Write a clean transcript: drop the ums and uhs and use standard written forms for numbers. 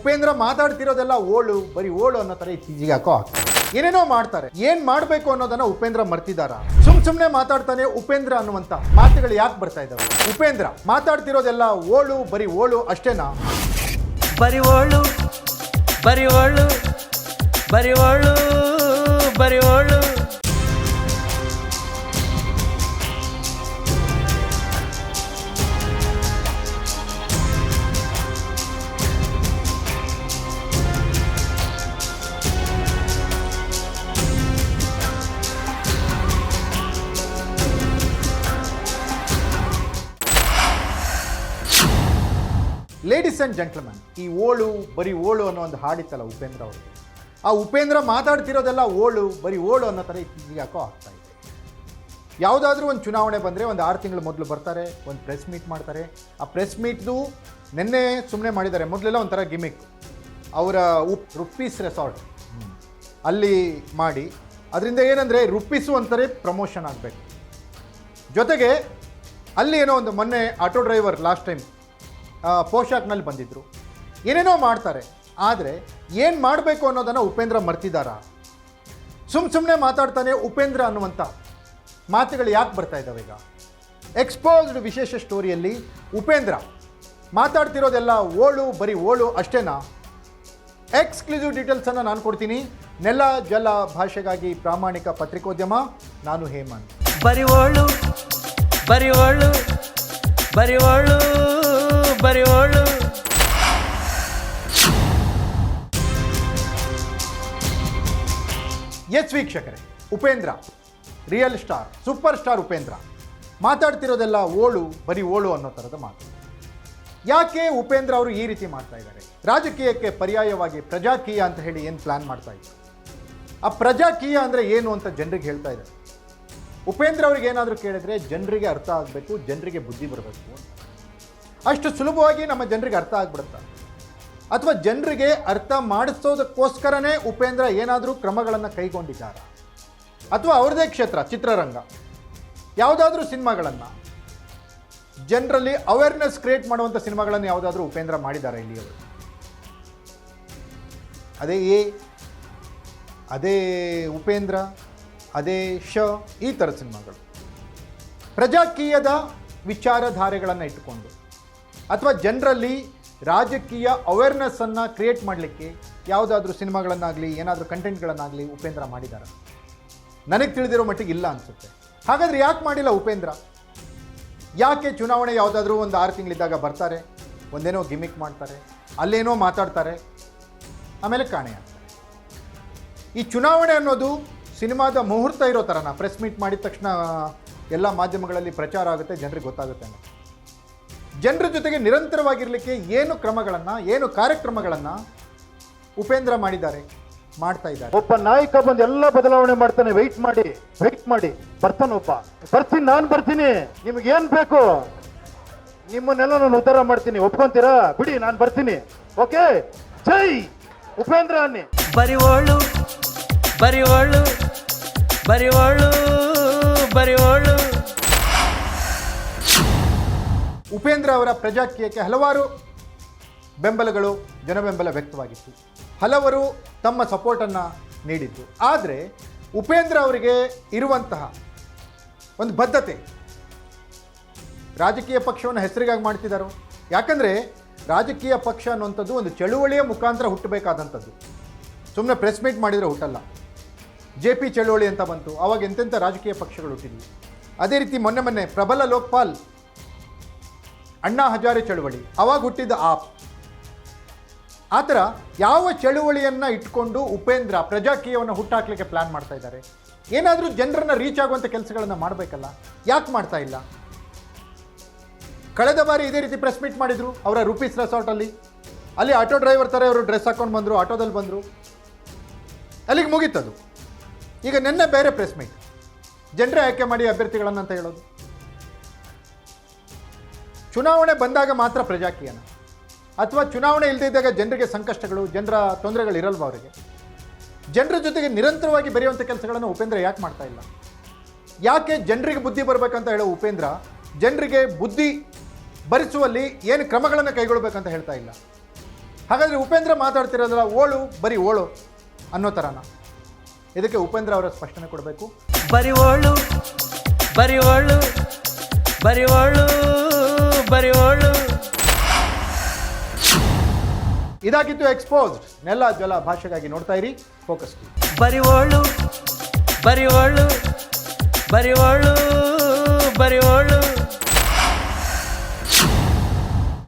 ಉಪೇಂದ್ರ ಮಾತಾಡ್ತಿರೋದೆಲ್ಲ ಓಳು, ಬರೀ ಓಳು ಅನ್ನೋ ಥರ ಇತ್ತೀಚೆಗೆ ಯಾಕೋ ಆಗ್ತದೆ. ಏನೇನೋ ಮಾಡ್ತಾರೆ, ಏನು ಮಾಡಬೇಕು ಅನ್ನೋದನ್ನ ಉಪೇಂದ್ರ ಮರ್ತಿದಾರ. ಸುಮ್ಮನೆ ಮಾತಾಡ್ತಾನೆ ಉಪೇಂದ್ರ ಅನ್ನುವಂಥ ಮಾತುಗಳು ಯಾಕೆ ಬರ್ತಾ ಇದ್ದಾವೆ? ಉಪೇಂದ್ರ ಮಾತಾಡ್ತಿರೋದೆಲ್ಲ ಓಳು, ಬರೀ ಓಳು ಅಷ್ಟೇನಾ? ಬರಿ ಓಳು ಬರಿ ಓಳು ಬರಿ ಓಳು ಬರಿ ಓಳು. ಲೇಡೀಸ್ ಆ್ಯಂಡ್ ಜೆಂಟ್ಲ್ಮನ್, ಈ ಓಳು ಬರೀ ಓಳು ಅನ್ನೋ ಒಂದು ಹಾಡಿತ್ತಲ್ಲ ಉಪೇಂದ್ರ ಅವರು, ಆ ಉಪೇಂದ್ರ ಮಾತಾಡ್ತಿರೋದೆಲ್ಲ ಓಳು, ಬರೀ ಓಳು ಅನ್ನೋ ಥರ ಇತ್ತೀಚೆಗೆ ಯಾಕೋ ಆಗ್ತಾ ಇದೆ. ಯಾವುದಾದ್ರೂ ಒಂದು ಚುನಾವಣೆ ಬಂದರೆ ಒಂದು 6 ತಿಂಗಳು ಮೊದಲು ಬರ್ತಾರೆ, ಒಂದು ಪ್ರೆಸ್ ಮೀಟ್ ಮಾಡ್ತಾರೆ. ಆ ಪ್ರೆಸ್ ಮೀಟ್ದು ನಿನ್ನೆ ಸುಮ್ಮನೆ ಮಾಡಿದ್ದಾರೆ. ಮೊದಲೆಲ್ಲ ಒಂಥರ ಗಿಮಿಕ್, ಅವರ ರುಪ್ಪೀಸ್ ರೆಸಾರ್ಟ್ ಅಲ್ಲಿ ಮಾಡಿ, ಅದರಿಂದ ಏನಂದರೆ ರುಪ್ಪೀಸು ಅಂತಾರೆ ಪ್ರಮೋಷನ್ ಆಗಬೇಕು. ಜೊತೆಗೆ ಅಲ್ಲಿ ಏನೋ ಒಂದು ಮೊನ್ನೆ ಆಟೋ ಡ್ರೈವರ್ ಲಾಸ್ಟ್ ಟೈಮ್ ಪೋಷಾಕ್ನಲ್ಲಿ ಬಂದಿದ್ದರು. ಏನೇನೋ ಮಾಡ್ತಾರೆ, ಆದರೆ ಏನು ಮಾಡಬೇಕು ಅನ್ನೋದನ್ನು ಉಪೇಂದ್ರ ಮರ್ತಿದಾರ. ಸುಮ್ಮನೆ ಮಾತಾಡ್ತಾನೆ ಉಪೇಂದ್ರ ಅನ್ನುವಂಥ ಮಾತುಗಳು ಯಾಕೆ ಬರ್ತಾ ಇದ್ದಾವೆ ಈಗ? ಎಕ್ಸ್ಪೋಸ್ಡ್ ವಿಶೇಷ ಸ್ಟೋರಿಯಲ್ಲಿ ಉಪೇಂದ್ರ ಮಾತಾಡ್ತಿರೋದೆಲ್ಲ ಓಳು, ಬರೀ ಓಳು ಅಷ್ಟೇನಾ? ಎಕ್ಸ್ಕ್ಲೂಸಿವ್ ಡೀಟೇಲ್ಸನ್ನು ನಾನು ಕೊಡ್ತೀನಿ. ನೆಲ ಜಲ ಭಾಷೆಗಾಗಿ ಪ್ರಾಮಾಣಿಕ ಪತ್ರಿಕೋದ್ಯಮ, ನಾನು ಹೇಮಂತ್. ಬರಿ ಓಳು ಬರಿ ಓಳು ಬರಿ ಓಳು ಬರಿ ಓಳು. ಎಸ್ ವೀಕ್ಷಕರೇ, Upendra real star, super star Upendra ಮಾತಾಡ್ತಿರೋದೆಲ್ಲ ಓಳು, ಬರೀ ಓಳು ಅನ್ನೋ ಥರದ ಮಾತು. ಯಾಕೆ ಉಪೇಂದ್ರ ಅವರು ಈ ರೀತಿ ಮಾಡ್ತಾ ಇದ್ದಾರೆ? ರಾಜಕೀಯಕ್ಕೆ ಪರ್ಯಾಯವಾಗಿ ಪ್ರಜಾಕೀಯ ಅಂತ ಹೇಳಿ ಏನು ಪ್ಲ್ಯಾನ್ ಮಾಡ್ತಾ ಇದ್ರು. ಆ ಪ್ರಜಾಕೀಯ ಅಂದರೆ ಏನು ಅಂತ ಜನರಿಗೆ ಹೇಳ್ತಾ ಇದ್ದಾರೆ. ಉಪೇಂದ್ರ ಅವ್ರಿಗೆ ಏನಾದರೂ ಕೇಳಿದ್ರೆ ಜನರಿಗೆ ಅರ್ಥ ಆಗಬೇಕು, ಜನರಿಗೆ ಬುದ್ಧಿ ಬರಬೇಕು ಅಂತ. ಅಷ್ಟು ಸುಲಭವಾಗಿ ನಮ್ಮ ಜನರಿಗೆ ಅರ್ಥ ಆಗ್ಬಿಡುತ್ತಾ? ಅಥವಾ ಜನರಿಗೆ ಅರ್ಥ ಮಾಡಿಸೋದಕ್ಕೋಸ್ಕರನೇ ಉಪೇಂದ್ರ ಏನಾದರೂ ಕ್ರಮಗಳನ್ನು ಕೈಗೊಂಡಿದ್ದಾರಾ? ಅಥವಾ ಅವ್ರದೇ ಕ್ಷೇತ್ರ ಚಿತ್ರರಂಗ, ಯಾವುದಾದ್ರೂ ಸಿನಿಮಾಗಳನ್ನು ಜನರಲ್ಲಿ ಅವೇರ್ನೆಸ್ ಕ್ರಿಯೇಟ್ ಮಾಡುವಂಥ ಸಿನಿಮಾಗಳನ್ನು ಯಾವುದಾದ್ರೂ ಉಪೇಂದ್ರ ಮಾಡಿದ್ದಾರೆ ಇಲ್ಲಿಯವರು? ಅದೇ ಉಪೇಂದ್ರ, ಅದೇ ಈ ಥರ ಸಿನಿಮಾಗಳು ಪ್ರಜಾಕೀಯದ ವಿಚಾರಧಾರೆಗಳನ್ನು ಇಟ್ಟುಕೊಂಡು ಅಥವಾ ಜನರಲ್ಲಿ ರಾಜಕೀಯ ಅವೇರ್ನೆಸ್ಸನ್ನು ಕ್ರಿಯೇಟ್ ಮಾಡಲಿಕ್ಕೆ ಯಾವುದಾದ್ರೂ ಸಿನಿಮಾಗಳನ್ನಾಗಲಿ ಏನಾದರೂ ಕಂಟೆಂಟ್ಗಳನ್ನಾಗಲಿ ಉಪೇಂದ್ರ ಮಾಡಿದ್ದಾರೆ? ನನಗೆ ತಿಳಿದಿರೋ ಮಟ್ಟಿಗೆ ಇಲ್ಲ ಅನಿಸುತ್ತೆ. ಹಾಗಾದರೆ ಯಾಕೆ ಮಾಡಿಲ್ಲ ಉಪೇಂದ್ರ? ಯಾಕೆ ಚುನಾವಣೆ ಯಾವುದಾದ್ರೂ ಒಂದು 6 ತಿಂಗಳಿದ್ದಾಗ ಬರ್ತಾರೆ, ಒಂದೇನೋ ಗಿಮಿಕ್ ಮಾಡ್ತಾರೆ, ಅಲ್ಲೇನೋ ಮಾತಾಡ್ತಾರೆ, ಆಮೇಲೆ ಕಾಣೆ ಆಗ್ತಾರೆ. ಈ ಚುನಾವಣೆ ಅನ್ನೋದು ಸಿನಿಮಾದ ಮುಹೂರ್ತ ಇರೋ ಥರನ, ಪ್ರೆಸ್ ಮೀಟ್ ಮಾಡಿದ ತಕ್ಷಣ ಎಲ್ಲ ಮಾಧ್ಯಮಗಳಲ್ಲಿ ಪ್ರಚಾರ ಆಗುತ್ತೆ, ಜನರಿಗೆ ಗೊತ್ತಾಗುತ್ತೆ ಅನ್ನೋ. ಜನರ ಜೊತೆಗೆ ನಿರಂತರವಾಗಿರಲಿಕ್ಕೆ ಏನು ಕ್ರಮಗಳನ್ನು, ಏನು ಕಾರ್ಯಕ್ರಮಗಳನ್ನು ಉಪೇಂದ್ರ ಮಾಡ್ತಾ ಇದ್ದಾರೆ. ಒಬ್ಬ ನಾಯಕ ಬಂದು ಎಲ್ಲ ಬದಲಾವಣೆ ಮಾಡ್ತಾನೆ. ವೆಯ್ಟ್ ಮಾಡಿ ಬರ್ತಾನೆ ಒಬ್ಬ. ನಾನು ಬರ್ತೀನಿ, ನಿಮ್ಗೆ ಏನ್ ಬೇಕು ನಿಮ್ಮನ್ನೆಲ್ಲ ನಾನು ಉದ್ಧಾರ ಮಾಡ್ತೀನಿ, ಒಪ್ಕೊಂತೀರಾ? ಬಿಡಿ, ನಾನು ಬರ್ತೀನಿ. ಓಕೆ, ಜೈ ಉಪೇಂದ್ರ ಅನ್ನಿ. ಬರಿ ಓಳು ಬರಿ ಓಳು ಬರಿ ಓಳು ಬರಿ ಓಳು. ಉಪೇಂದ್ರ ಅವರ ಪ್ರಜಾಕೀಯಕ್ಕೆ ಹಲವಾರು ಬೆಂಬಲಗಳು, ಜನಬೆಂಬಲ ವ್ಯಕ್ತವಾಗಿತ್ತು. ಹಲವರು ತಮ್ಮ ಸಪೋರ್ಟನ್ನು ನೀಡಿದ್ದು. ಆದರೆ ಉಪೇಂದ್ರ ಅವರಿಗೆ ಇರುವಂತಹ ಒಂದು ಬದ್ಧತೆ, ರಾಜಕೀಯ ಪಕ್ಷವನ್ನು ಹೆಸರಿಗಾಗಿ ಮಾಡ್ತಿದ್ದಾರೋ? ಯಾಕಂದರೆ ರಾಜಕೀಯ ಪಕ್ಷ ಅನ್ನುವಂಥದ್ದು ಒಂದು ಚಳುವಳಿಯ ಮುಖಾಂತರ ಹುಟ್ಟಬೇಕಾದಂಥದ್ದು. ಸುಮ್ಮನೆ ಪ್ರೆಸ್ ಮೀಟ್ ಮಾಡಿದರೆ ಹುಟ್ಟಲ್ಲ. JP ಚಳುವಳಿ ಅಂತ ಬಂತು, ಆವಾಗ ಎಂತೆಂಥ ರಾಜಕೀಯ ಪಕ್ಷಗಳು ಹುಟ್ಟಿದ್ವು. ಅದೇ ರೀತಿ ಮೊನ್ನೆ ಪ್ರಬಲ ಲೋಕ್ಪಾಲ್, ಅಣ್ಣಾ ಹಜಾರೆ ಚಳುವಳಿ, ಆವಾಗ ಹುಟ್ಟಿದ್ದ ಆ ಥರ ಯಾವ ಚಳುವಳಿಯನ್ನು ಇಟ್ಕೊಂಡು ಉಪೇಂದ್ರ ಪ್ರಜಾಕೀಯವನ್ನು ಹುಟ್ಟಾಕಲಿಕ್ಕೆ ಪ್ಲ್ಯಾನ್ ಮಾಡ್ತಾ ಇದ್ದಾರೆ? ಏನಾದರೂ ಜನರನ್ನು ರೀಚ್ ಆಗುವಂಥ ಕೆಲಸಗಳನ್ನು ಮಾಡಬೇಕಲ್ಲ, ಯಾಕೆ ಮಾಡ್ತಾ ಇಲ್ಲ? ಕಳೆದ ಬಾರಿ ಇದೇ ರೀತಿ ಪ್ರೆಸ್ ಮೀಟ್ ಮಾಡಿದರು ಅವರ ರುಪೀಸ್ ರೆಸಾರ್ಟಲ್ಲಿ. ಅಲ್ಲಿ ಆಟೋ ಡ್ರೈವರ್ ಥರ ಅವರು ಡ್ರೆಸ್ ಹಾಕೊಂಡು ಬಂದರು, ಆಟೋದಲ್ಲಿ ಬಂದರು, ಅಲ್ಲಿಗೆ ಮುಗೀತದು. ಈಗ ನಿನ್ನೆ ಬೇರೆ ಪ್ರೆಸ್ ಮೀಟ್, ಜನರೇ ಆಯ್ಕೆ ಮಾಡಿ ಅಭ್ಯರ್ಥಿಗಳನ್ನು ಅಂತ ಹೇಳೋದು. ಚುನಾವಣೆ ಬಂದಾಗ ಮಾತ್ರ ಪ್ರಜಾಕೀಯನ, ಅಥವಾ ಚುನಾವಣೆ ಇಲ್ಲದಿದ್ದಾಗ ಜನರಿಗೆ ಸಂಕಷ್ಟಗಳು, ಜನರ ತೊಂದರೆಗಳು ಇರಲ್ವ ಅವರಿಗೆ? ಜನರ ಜೊತೆಗೆ ನಿರಂತರವಾಗಿ ಬೆರೆಯುವಂಥ ಕೆಲಸಗಳನ್ನು ಉಪೇಂದ್ರ ಯಾಕೆ ಮಾಡ್ತಾ ಇಲ್ಲ? ಯಾಕೆ ಜನರಿಗೆ ಬುದ್ಧಿ ಬರಬೇಕಂತ ಹೇಳೋ ಉಪೇಂದ್ರ ಜನರಿಗೆ ಬುದ್ಧಿ ಬರಿಸುವಲ್ಲಿ ಏನು ಕ್ರಮಗಳನ್ನು ಕೈಗೊಳ್ಳಬೇಕಂತ ಹೇಳ್ತಾ ಇಲ್ಲ? ಹಾಗಾದರೆ ಉಪೇಂದ್ರ ಮಾತಾಡ್ತಿರೋದಲ್ಲ ಓಳು ಬರೀ ಓಳು ಅನ್ನೋ ಥರನ? ಇದಕ್ಕೆ ಉಪೇಂದ್ರ ಅವರ ಸ್ಪಷ್ಟನೆ ಕೊಡಬೇಕು. ಬರಿ ಓಳು ಬರಿ ಓಳು ಬರಿ ಓಳು ಬರಿ ಓಳು. ಇದಾಗಿತ್ತು ಎಕ್ಸ್ಪೋಸ್ಡ್. ನೆಲ ಜಲ ಭಾಷೆಗಾಗಿ ನೋಡ್ತಾ ಇರಿ ಫೋಕಸ್. ಬರಿ ಓಳು ಬರಿ ಓಳು ಬರಿ ಓಳು ಬರಿ ಓಳು.